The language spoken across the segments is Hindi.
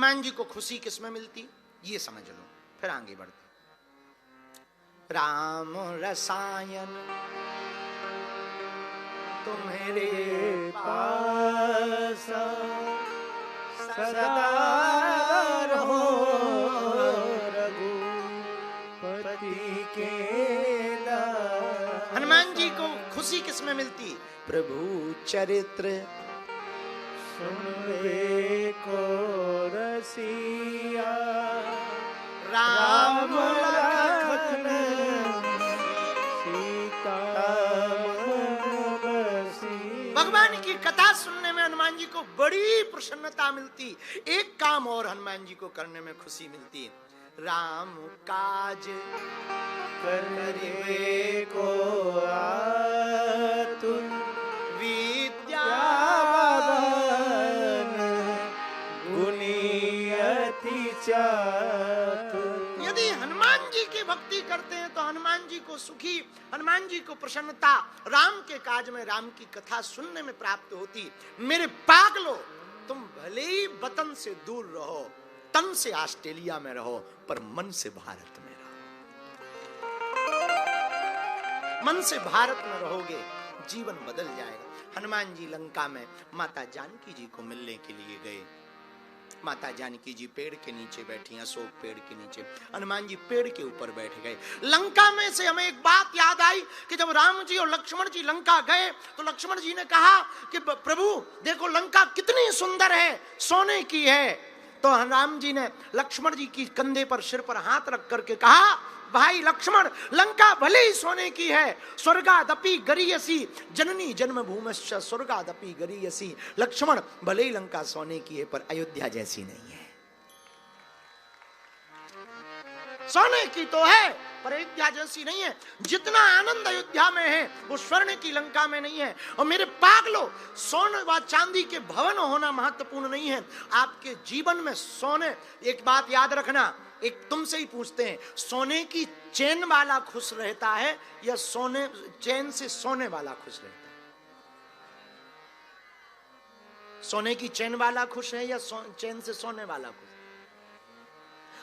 हनुमान जी को खुशी किसमें मिलती, ये समझ लो, फिर आगे बढ़ते। राम रसायन तुम्हारे पास सदा रहो, रघुपति के दास। हनुमान जी को खुशी किसमें मिलती, प्रभु चरित्र सुनवे को रसिया, राम लखन सीता मन बसिया। भगवान की कथा सुनने में हनुमान जी को बड़ी प्रसन्नता मिलती। एक काम और हनुमान जी को करने में खुशी मिलती, राम काज करिबे को आतुर, विद्या यदि हनुमान जी की भक्ति करते हैं तो हनुमान जी को सुखी, हनुमान जी को प्रसन्नता राम के काज में, राम की कथा सुनने में प्राप्त होती। मेरे पागलो, तुम भले ही वतन से दूर रहो, तन से ऑस्ट्रेलिया में रहो, पर मन से भारत में रहो। मन से भारत में रहोगे, जीवन बदल जाएगा। हनुमान जी लंका में माता जानकी जी को मिलने के लिए गए। माता जानकी जी पेड़ के नीचे बैठी, अशोक पेड़ के नीचे, हनुमान जी पेड़ के ऊपर बैठ गए। लंका में से हमें एक बात याद आई कि जब राम जी और लक्ष्मण जी लंका गए तो लक्ष्मण जी ने कहा कि प्रभु देखो लंका कितनी सुंदर है, सोने की है। तो राम जी ने लक्ष्मण जी की कंधे पर, सिर पर हाथ रख करके कहा, भाई लक्ष्मण, लंका भले ही सोने की है, स्वर्गादपि गरीयसी जननी जन्मभूमिश्च स्वर्गादपि गरीयसी। लक्ष्मण, भले ही लंका सोने की है, पर अयोध्या जैसी नहीं है। सोने की तो है, पर अयोध्या जैसी नहीं है। जितना आनंद अयोध्या में है वो स्वर्ण की लंका में नहीं है। और मेरे पागलो, सोने व चांदी के भवन होना महत्वपूर्ण नहीं है। आपके जीवन में सोने, एक बात याद रखना, एक तुमसे ही पूछते हैं, सोने की चेन वाला खुश रहता है या सोने चेन से सोने वाला खुश रहता है? सोने की चेन वाला खुश है या चेन से सोने वाला खुश?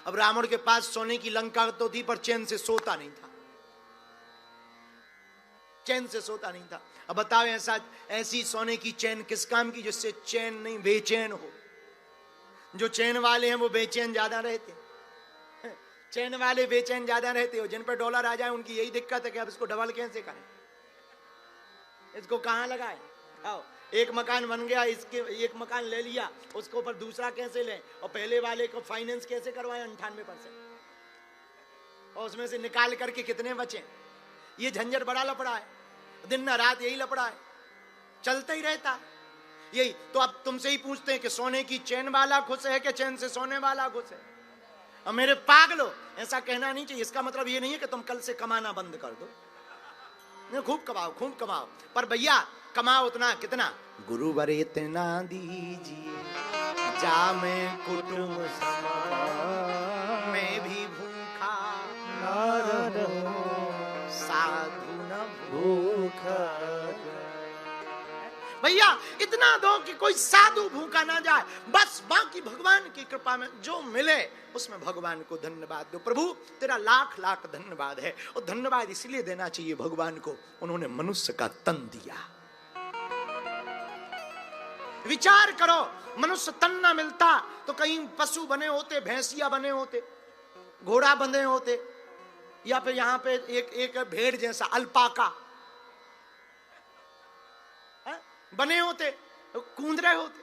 अब रावण के पास सोने की लंका तो थी, पर चैन से सोता नहीं था, चैन से सोता नहीं था। अब बताओ ऐसी सोने की चैन किस काम की, जिससे चैन नहीं बेचैन हो। जो चैन वाले हैं वो बेचैन ज्यादा रहते, चैन वाले बेचैन ज्यादा रहते हो। जिन पर डॉलर आ जाए उनकी यही दिक्कत है कि अब इसको डबल कैसे करें, इसको कहां लगाए। आओ, एक मकान बन गया, इसके एक मकान ले लिया, उसके ऊपर दूसरा कैसे लें, और पहले वाले को फाइनेंस कैसे करवाएं 98%, और उसमें से निकाल करके कितने बचे। ये झंझट बड़ा लफड़ा है, दिन न रात यही लफड़ा है, चलता ही रहता है यही। तो अब तुमसे ही पूछते हैं कि सोने की चैन वाला खुश है कि चैन से सोने वाला खुश है? और मेरे पागलो, ऐसा कहना नहीं चाहिए। इसका मतलब ये नहीं है कि तुम कल से कमाना बंद कर दो, खूब कमाओ, खूब कमाओ, पर भैया कमाओ उतना कितना, गुरुवर इतना दीजिए जा मैं कुटुंब मैं भी भूखा न रहूं, साधु न भूखा। भैया इतना दो कि कोई साधु भूखा ना जाए, बस बाकी भगवान की कृपा में जो मिले उसमें भगवान को धन्यवाद दो। प्रभु तेरा लाख लाख धन्यवाद है। और धन्यवाद इसलिए देना चाहिए भगवान को, उन्होंने मनुष्य का तन दिया। विचार करो, मनुष्य तन ना मिलता तो कहीं पशु बने होते, भैंसिया बने होते, घोड़ा बने होते, या फिर यहाँ पे एक भेड़ जैसा अल्पाका बने होते, कूंद रहे होते।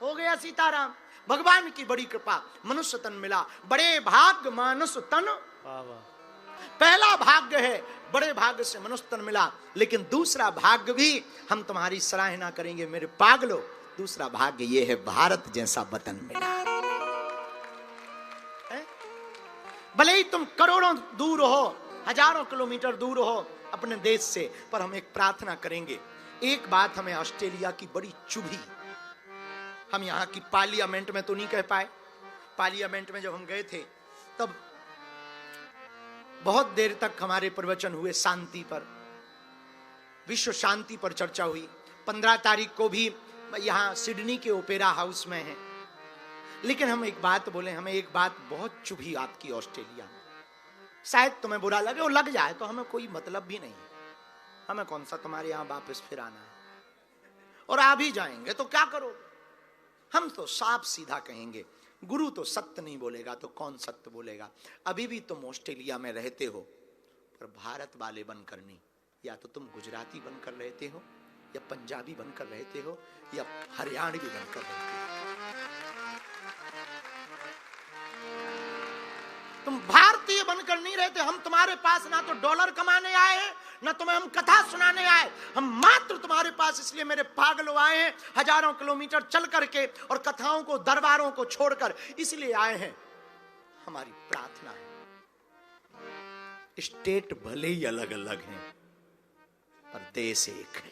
हो गया सीताराम। भगवान की बड़ी कृपा, मनुष्य तन मिला। बड़े भाग्य मानुष तन, पहला भाग्य है, बड़े भाग्य से मनुष्य तन मिला। लेकिन दूसरा भाग्य भी हम तुम्हारी सराहना करेंगे मेरे पागलो। दूसरा भाग्य ये है, भारत जैसा वतन मिला। भले ही तुम करोड़ों दूर हो, हजारों किलोमीटर दूर हो अपने देश से, पर हम एक प्रार्थना करेंगे। एक बात हमें ऑस्ट्रेलिया की बड़ी चुभी, हम यहाँ की पार्लियामेंट में तो नहीं कह पाए। पार्लियामेंट में जब हम गए थे तब बहुत देर तक हमारे प्रवचन हुए शांति पर, विश्व शांति पर चर्चा हुई। 15 तारीख को भी यहाँ सिडनी के ओपेरा हाउस में है, लेकिन हम एक बात बोले, हमें एक बात बहुत चुभी आपकी ऑस्ट्रेलिया में, शायद तुम्हें बुरा लगे और लग जाए तो हमें कोई मतलब भी नहीं है, हमें कौन सा तुम्हारे यहां वापस फिर आना है, और आ भी जाएंगे तो क्या करोगे। हम तो साफ सीधा कहेंगे, गुरु तो सत्य नहीं बोलेगा तो कौन सत्य बोलेगा। अभी भी तुम ऑस्ट्रेलिया में रहते हो, पर भारत वाले बनकर नहीं, या तो तुम गुजराती बनकर रहते हो, या पंजाबी बनकर रहते हो, या हरियाणवी बनकर रहते हो। तुम भारतीय बनकर नहीं रहते। हम तुम्हारे पास ना तो डॉलर कमाने आए हैं, ना तुम्हें हम कथा सुनाने आए, हम मात्र तुम्हारे पास इसलिए मेरे पागलों आए हैं, हजारों किलोमीटर चल करके और कथाओं को, दरबारों को छोड़कर इसलिए आए हैं। हमारी प्रार्थना है, स्टेट भले ही अलग अलग हैं, पर देश एक है।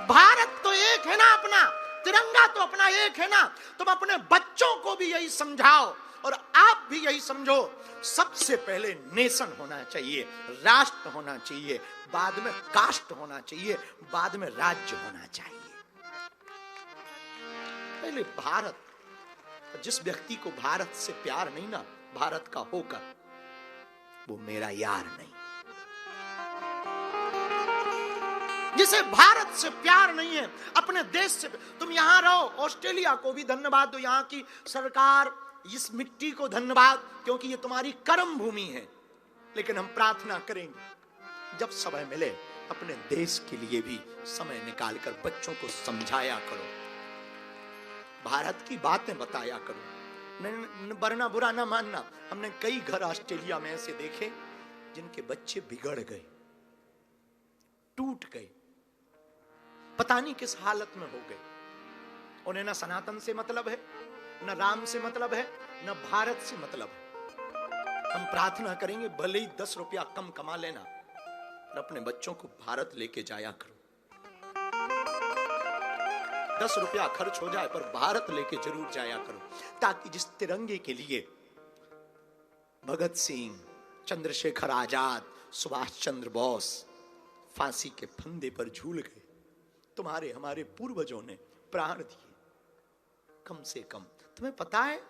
भारत तो एक है ना, अपना तिरंगा तो अपना एक है ना। तुम अपने बच्चों को भी यही समझाओ और आप भी यही समझो, सबसे पहले नेशन होना चाहिए, राष्ट्र होना चाहिए, बाद में कास्ट होना चाहिए, बाद में राज्य होना चाहिए। पहले भारत। जिस व्यक्ति को भारत से प्यार नहीं ना, भारत का होकर, वो मेरा यार नहीं। जिसे भारत से प्यार नहीं है, अपने देश से, तुम यहां रहो, ऑस्ट्रेलिया को भी धन्यवाद दो, यहां की सरकार, इस मिट्टी को धन्यवाद, क्योंकि ये तुम्हारी कर्म भूमि है। लेकिन हम प्रार्थना करेंगे, जब समय मिले अपने देश के लिए भी समय निकालकर बच्चों को समझाया करो, भारत की बातें बताया करो, वरना बुरा ना मानना। हमने कई घर ऑस्ट्रेलिया में ऐसे देखे जिनके बच्चे बिगड़ गए, टूट गए, पता नहीं किस हालत में हो गए। उन्हें ना सनातन से मतलब है, न राम से मतलब है, न भारत से मतलब है। हम प्रार्थना करेंगे, भले ही 10 रुपया कम कमा लेना, और अपने बच्चों को भारत लेके जाया करो। 10 रुपया खर्च हो जाए पर भारत लेके जरूर जाया करो, ताकि जिस तिरंगे के लिए भगत सिंह, चंद्रशेखर आजाद, सुभाष चंद्र बोस फांसी के फंदे पर झूल गए, तुम्हारे हमारे पूर्वजों ने प्राण दिए, कम से कम तुम्हें पता है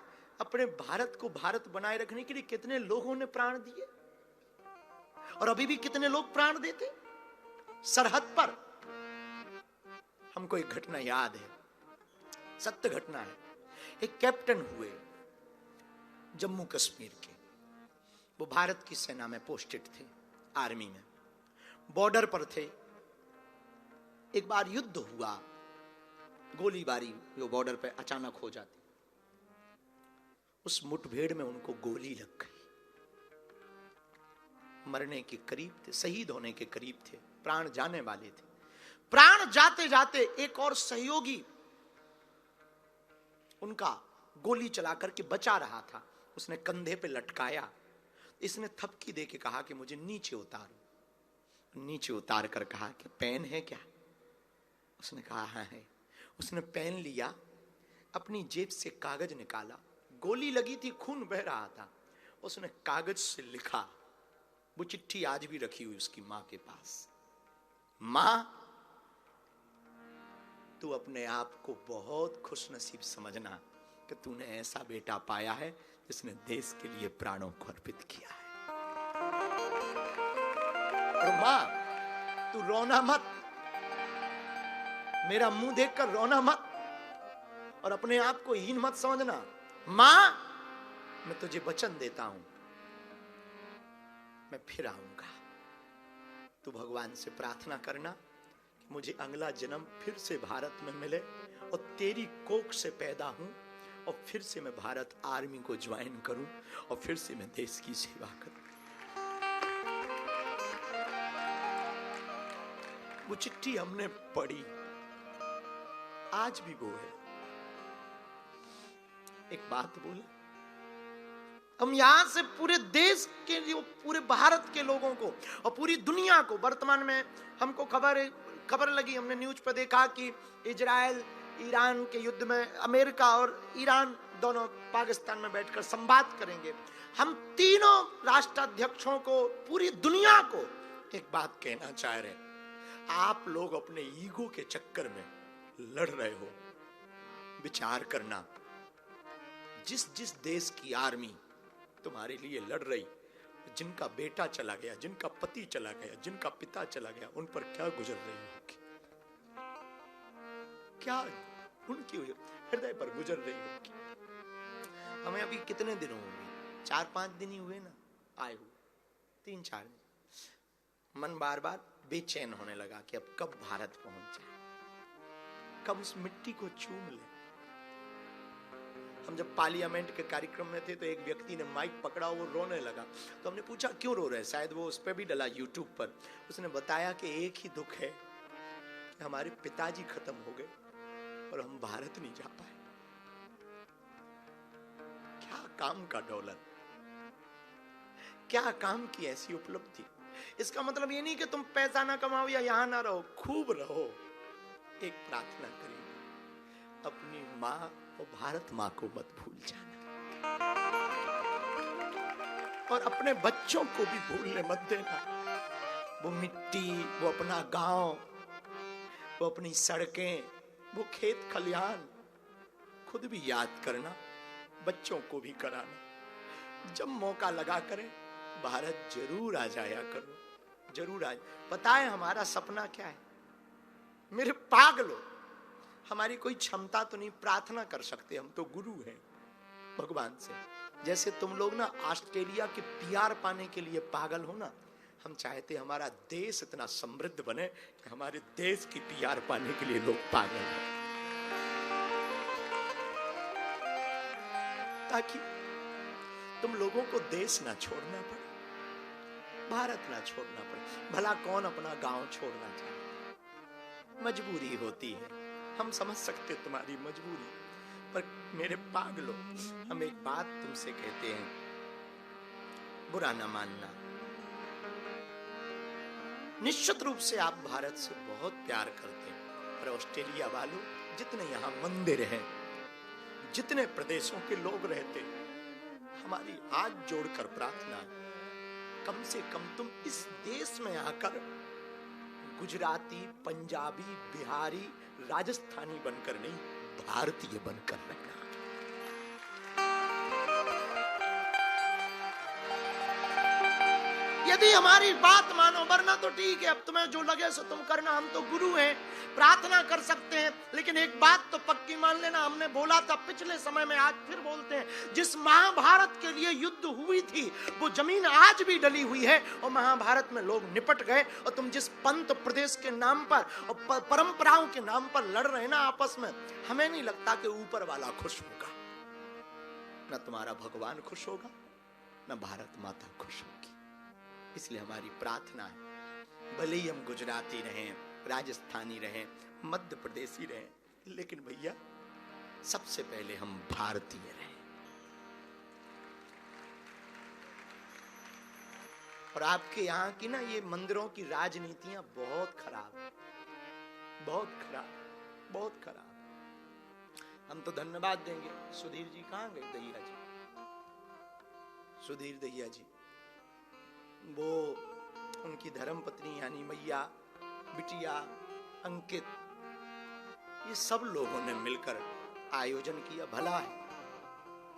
अपने भारत को भारत बनाए रखने के लिए कितने लोगों ने प्राण दिए, और अभी भी कितने लोग प्राण देते सरहद पर। हमको एक घटना याद है, सत्य घटना है। एक कैप्टन हुए जम्मू कश्मीर के, वो भारत की सेना में पोस्टेड थे, आर्मी में, बॉर्डर पर थे। एक बार युद्ध हुआ, गोलीबारी वो बॉर्डर पे अचानक हो जाती, उस मुठभेड़ में उनको गोली लग गई, मरने के करीब थे, शहीद होने के करीब थे, प्राण जाने वाले थे। प्राण जाते जाते एक और सहयोगी उनका गोली चला करके बचा रहा था, उसने कंधे पे लटकाया, इसने थपकी दे के कहा कि मुझे नीचे उतारो। नीचे उतार कर कहा कि पेन है क्या? उसने कहा हाँ है। उसने पेन लिया, अपनी जेब से कागज निकाला, गोली लगी थी, खून बह रहा था, उसने कागज से लिखा, वो चिट्ठी आज भी रखी हुई उसकी मां के पास, मां तू अपने आप को बहुत खुशनसीब समझना कि तूने ऐसा बेटा पाया है जिसने देश के लिए प्राणों को अर्पित किया है। और मां तू रोना मत, मेरा मुंह देखकर रोना मत और अपने आप को हीन मत समझना। मां मैं तुझे वचन देता हूं, मैं फिर आऊंगा। तू भगवान से प्रार्थना करना कि मुझे अगला जन्म फिर से भारत में मिले और तेरी कोख से पैदा हूं और फिर से मैं भारत आर्मी को ज्वाइन करूं और फिर से मैं देश की सेवा करूं। वो चिट्ठी हमने पढ़ी, आज भी वो है। एक बात बोले, हम यहां से पूरे देश के लिए, पूरे भारत के लोगों को और पूरी दुनिया को, वर्तमान में हमको खबर लगी, हमने न्यूज पर देखा कि इजराइल ईरान के युद्ध में अमेरिका और ईरान दोनों पाकिस्तान में बैठकर संवाद करेंगे। हम तीनों राष्ट्राध्यक्षों को, पूरी दुनिया को एक बात कहना चाह रहे हैं, आप लोग अपने ईगो के चक्कर में लड़ रहे हो, विचार करना, जिस जिस देश की आर्मी तुम्हारे लिए लड़ रही, जिनका बेटा चला गया, जिनका पति चला गया, जिनका पिता चला गया, उन पर क्या गुजर रही होगी, क्या उनकी हृदय पर गुजर रही होगी। हमें अभी कितने दिन होंगे, 4-5 दिन ही हुए ना आए हुए, 3-4 दिन। मन बार बार बेचैन होने लगा कि अब कब भारत पहुंच जाए, कब उस मिट्टी को चूम ले। हम जब पार्लियामेंट के कार्यक्रम में थे तो एक व्यक्ति ने माइक पकड़ा, वो रोने लगा। तो हमने पूछा क्यों रो रहे, शायद वो उस पर भी डला यूट्यूब पर। उसने बताया कि एक ही दुख है कि हमारे पिताजी खत्म हो गए और हम भारत नहीं जा पाए। क्या काम का डॉलर, क्या काम की ऐसी उपलब्धि। इसका मतलब ये नहीं कि तुम पैसा ना कमाओ या यहां ना रहो, खूब रहो। एक प्रार्थना करेंगे, अपनी माँ और भारत माँ को मत भूल जाना, और अपने बच्चों को भी भूलने मत देना। वो मिट्टी, वो अपना गांव, वो अपनी सड़कें, वो खेत खलिहान खुद भी याद करना, बच्चों को भी कराना। जब मौका लगा करें, भारत जरूर आ जाया करो, जरूर आ। पता है हमारा सपना क्या है? मेरे पागलों, हमारी कोई क्षमता तो नहीं, प्रार्थना कर सकते, हम तो गुरु हैं भगवान से। जैसे तुम लोग ना ऑस्ट्रेलिया के पीआर पाने के लिए पागल हो ना, हम चाहते हमारा देश इतना समृद्ध बने कि हमारे देश की पीआर पाने के लिए लोग पागल हो, ताकि तुम लोगों को देश ना छोड़ना पड़े, भारत ना छोड़ना पड़े। भला कौन अपना गांव छोड़ना चाहे, मजबूरी होती है, हम समझ सकते तुम्हारी मजबूरी। पर मेरे पागलों, हम एक बात तुमसे कहते हैं, बुरा ना मानना। निश्चित रूप से आप भारत से बहुत प्यार करते हैं, पर ऑस्ट्रेलिया वालों, जितने यहाँ मंदिर हैं, जितने प्रदेशों के लोग रहते, हमारी हाथ जोड़कर प्रार्थना है, कम से कम तुम इस देश में आकर गुजराती, पंजाबी, बिहारी, राजस्थानी बनकर नहीं, भारतीय बनकर रहना। यदि हमारी बात मानो, वरना तो ठीक है, अब तुम्हें जो लगे सो तुम करना, हम तो गुरु हैं, प्रार्थना कर सकते हैं। लेकिन एक बात तो पक्की मान लेना, हमने बोला था पिछले समय में, आज फिर बोलते हैं, जिस महाभारत के लिए युद्ध हुई थी वो जमीन आज भी डली हुई है, और महाभारत में लोग निपट गए। और तुम जिस पंथ प्रदेश के नाम पर और परंपराओं के नाम पर लड़ रहे ना आपस में, हमें नहीं लगता कि ऊपर वाला खुश होगा, न तुम्हारा भगवान खुश होगा, न भारत माता खुश होगी। इसलिए हमारी प्रार्थना है, भले ही हम गुजराती रहें, राजस्थानी रहें, मध्य प्रदेशी रहें, लेकिन भैया सबसे पहले हम भारतीय रहें। और आपके यहाँ की ना ये मंदिरों की राजनीतियां बहुत खराब है, बहुत खराब, बहुत खराब। हम तो धन्यवाद देंगे, सुधीर जी कहाँ गए, दहिया जी, सुधीर दहिया जी, वो उनकी धर्मपत्नी यानी मैया, बिटिया, अंकित, ये सब लोगों ने मिलकर आयोजन किया, भला है।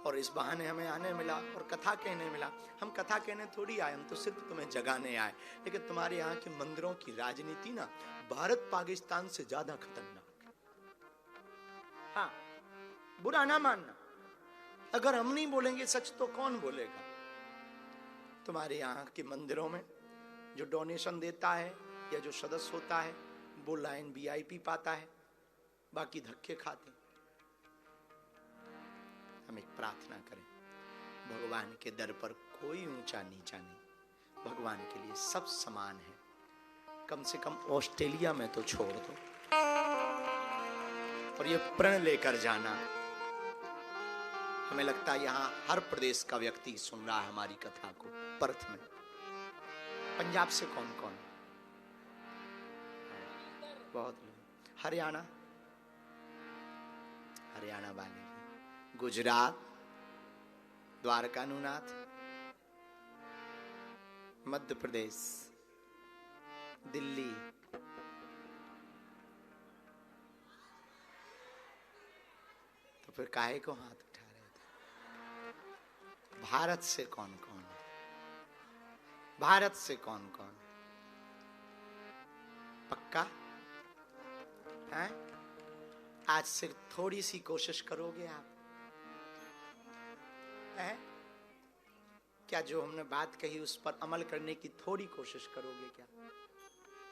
और इस बहाने हमें आने मिला और कथा कहने मिला। हम कथा कहने थोड़ी आए, हम तो सिर्फ तुम्हें जगाने आए। लेकिन तुम्हारे यहाँ के मंदिरों की राजनीति ना भारत पाकिस्तान से ज्यादा खतरनाक है। हाँ, बुरा ना मानना, अगर हम नहीं बोलेंगे सच तो कौन बोलेगा। तुम्हारे यहाँ के मंदिरों में जो डोनेशन देता है या जो सदस्य होता है वो लाइन वीआईपी पाता है, बाकी धक्के खाते। हम एक प्रार्थना करें, भगवान के दर पर कोई ऊंचा नीचा नहीं, भगवान के लिए सब समान है। कम से कम ऑस्ट्रेलिया में तो छोड़ दो, और ये प्रण लेकर जाना। हमें लगता है यहाँ हर प्रदेश का व्यक्ति सुन रहा है हमारी कथा को। पर्थ में, पंजाब से कौन कौन, बहुत लोग, हरियाणा, हरियाणा वाले, गुजरात, द्वारकानुनाथ, मध्य प्रदेश, दिल्ली, तो फिर काहे को हाथ उठा रहे थे? भारत से कौन कौन, भारत से कौन कौन? पक्का है? आज से थोड़ी सी कोशिश करोगे आप? है क्या जो हमने बात कही उस पर अमल करने की थोड़ी कोशिश करोगे क्या?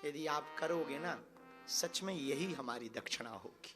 यदि आप करोगे ना, सच में यही हमारी दक्षिणा होगी।